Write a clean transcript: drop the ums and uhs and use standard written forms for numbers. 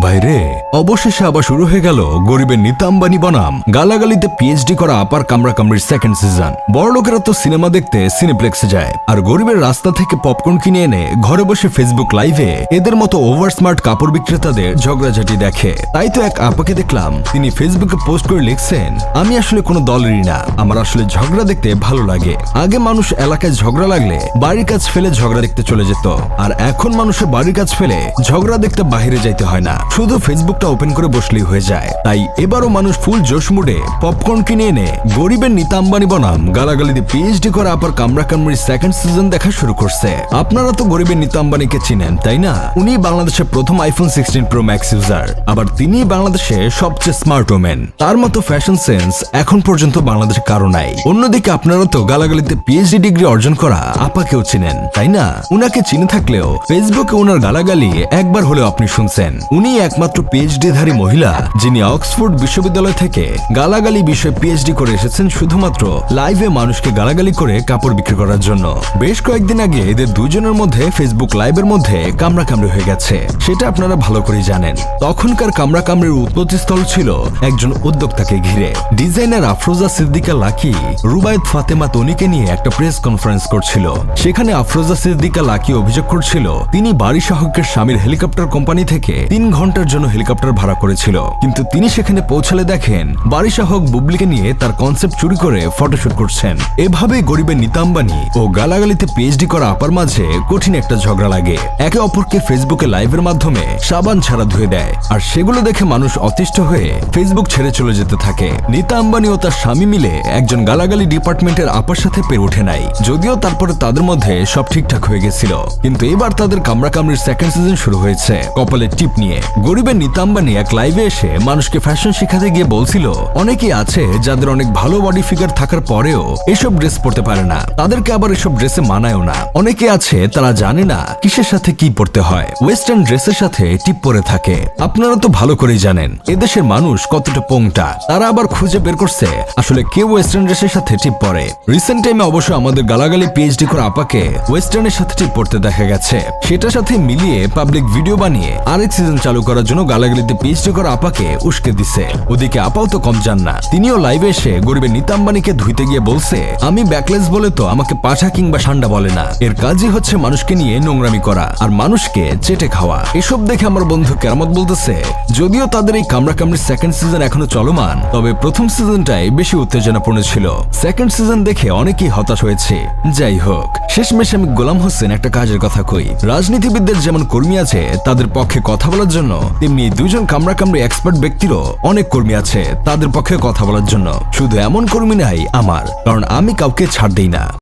ভাইরে, অবশেষে আবার শুরু হয়ে গেল গরিবের নিতা আম্বানি বনাম গালাগালিতে পিএইচডি করা আপার কামড়াকামড়ির সেকেন্ড সিজন। বড় লোকেরা তো সিনেমা দেখতে সিনেপ্লেক্সে যায়, আর গরিবের রাস্তা থেকে পপকর্ন কিনে এনে ঘরে বসে ফেসবুক লাইভে এদের মতো ওভার স্মার্ট কাপড় বিক্রেতাদের ঝগড়াঝাটি দেখে। তাই তো এক আপাকে দেখলাম, তিনি ফেসবুকে পোস্ট করে লিখছেন, আমি আসলে কোনো দলেরই না, আমার আসলে ঝগড়া দেখতে ভালো লাগে। আগে মানুষ এলাকায় ঝগড়া লাগলে বাড়ির কাজ ফেলে ঝগড়া দেখতে চলে যেত, আর এখন মানুষের বাড়ির কাজ ফেলে ঝগড়া দেখতে বাইরে যাইতে হয় না, শুধু ফেসবুকটা ওপেন করে বসলেই হয়ে যায়। তাই এবারও মানুষ ফুল জোশ মুডে পপকর্ন কিনে এনে গরিবের নিতা আম্বানি বনাম গালাগালিতে পিএইচডি করা আপার কামড়াকামড়ির সেকেন্ড সিজন দেখা শুরু করছে। আপনারা তো গরিবের নিতা আম্বানিকে চিনেন, তাই না? উনি বাংলাদেশের প্রথম আইফোন 16 প্রো ম্যাক্স ইউজার, আবার তিনি বাংলাদেশে সবচেয়ে স্মার্ট ওমেন। তার মতো ফ্যাশন সেন্স এখন পর্যন্ত বাংলাদেশে কারো নাই। অন্যদিকে আপনারা তো গালাগালিতে পিএইচডি ডিগ্রি অর্জন করা আপাকেও চিনেন, তাই না? উনাকে চিনে থাকলেও ফেসবুকে ওনার গালাগালি একবার হলেও আপনি শুনছেন। উনি একমাত্র পিএইচডি ধারী মহিলা যিনি অক্সফোর্ড বিশ্ববিদ্যালয় থেকে গালাগালি বিষয়ে পিএইচডি করে এসেছেন শুধুমাত্র লাইভে মানুষকে গালাগালি করে কাপড় বিক্রি করার জন্য। বেশ কয়েকদিন আগে এদের দুজনের মধ্যে ফেসবুক লাইভের মধ্যে কামড়াকামড়ি হয়ে গেছে, সেটা আপনারা ভালো করেই জানেন। তখনকার কামড়াকামড়ির উৎপত্তিস্থল ছিল একজন উদ্যোক্তাকে ঘিরে। ডিজাইনার আফরোজা সিদ্দিকা লাকি রুবায়েত ফাতেমা তনিকে নিয়ে একটা প্রেস কনফারেন্স করছিল। সেখানে আফরোজা সিদ্দিকা লাকি অভিযোগ করছিল, তিনি বাড়ি সহকের স্বামীর হেলিকপ্টার কোম্পানি থেকে 3 ঘন্টার জন্য হেলিকপ্টার ভাড়া করেছিল, কিন্তু তিনি সেখানে পৌঁছালে দেখেন বাড়ি সহক বুবলিকে নিয়ে তার কনসেপ্ট চুরি করে ফটোশুট করছেন। এভাবেই গরিবের নিতা আম্বানি ও গালাগালিতে পিএইচডি করা আপার মাঝে কঠিন একটা ঝগড়া লাগে। একে অপরকে ফেসবুকে লাইভের মাধ্যমে সাবান ছাড়া ধুয়ে দেয়, আর সেগুলো দেখে মানুষ অতিষ্ঠ হয়ে ফেসবুক ছেড়ে চলে যেতে থাকে। নিতা আম্বানি ও তার স্বামী মিলে একজন গালাগালি ডিপার্টমেন্টের আপার সাথে পেরে ওঠে নাই, যদিও তারপরে তাদের মধ্যে সব ঠিকঠাক হয়ে গেছিল। কিন্তু এবার তাদের কামড়াকামড়ির সেকেন্ড সিজন শুরু হয়েছে কপালের টিপ নিয়ে। গরিবের নিতা আম্বানি এক লাইভে এসে মানুষকে ফ্যাশন শেখাতে গিয়ে বলছিল, অনেকেই আছে যাদের অনেক ভালো বডি ফিগার থাকার পরেও এসব ড্রেস পরতে পারে না, তাদেরকে আবার এসব ড্রেসে মানায়ও না। অনেকে আছে তারা জানে না কিসের সাথে কি পরতে হয়, ওয়েস্টার্ন ড্রেসের সাথে টিপ পরে থাকে। আপনারা তো ভালো করেই জানেন এদেশের মানুষ কতটা পোংটা। তারা আবার খুঁজে বের করছে আসলে কে ওয়েস্টার্ন ড্রেসের সাথে টিপ পরে। রিসেন্ট টাইমে অবশ্য আমাদের গালাগালি পিএইচডি করা আপাকে ওয়েস্টার্নের সাথে টিপ পরতে দেখা গেছে। সেটার সাথে মিলিয়ে পাবলিক ভিডিও বানিয়ে আরেক সিজন চালু করার জন্য গালাগালিতে পিএইচডি করা আপাকে উস্কে দিছে। ওদিকে আপাও তো কম যান না, তিনিও লাইভে এসে গরিবের নিতা আম্বানিকে ধুইতে গিয়ে বলছে, আমি ব্যাকলেস বলে তো আমাকে পাঠা কিংবা সান্ডা বলে না, এর কাজই হচ্ছে মানুষকে নিয়ে নোংরামি করা আর মানুষকে চেটে খাওয়া। এসব দেখে আমার বন্ধু কেরামত বলতেছে, যদিও তাদের এই কামড়াকামড়ির সেকেন্ড সিজন এখনো চলমান, তবে প্রথম সিজনটাই বেশি উত্তেজনাপূর্ণ ছিল। সেকেন্ড সিজন দেখে অনেকেই হতাশ হয়েছে। যাই হোক, শেষমেশ আমি গোলাম হোসেন একটা কাজের কথা কই, রাজনীতিবিদদের যেমন কর্মী আছে তাদের পক্ষে কথা বলার জন্য, তেমনি দুজন কামড়াকামড়ি এক্সপার্ট ব্যক্তিরও অনেক কর্মী আছে তাদের পক্ষে কথা বলার জন্য। শুধু এমন কর্মী নাই আমার, কারণ আমি কাউকে ছাড় দেই না।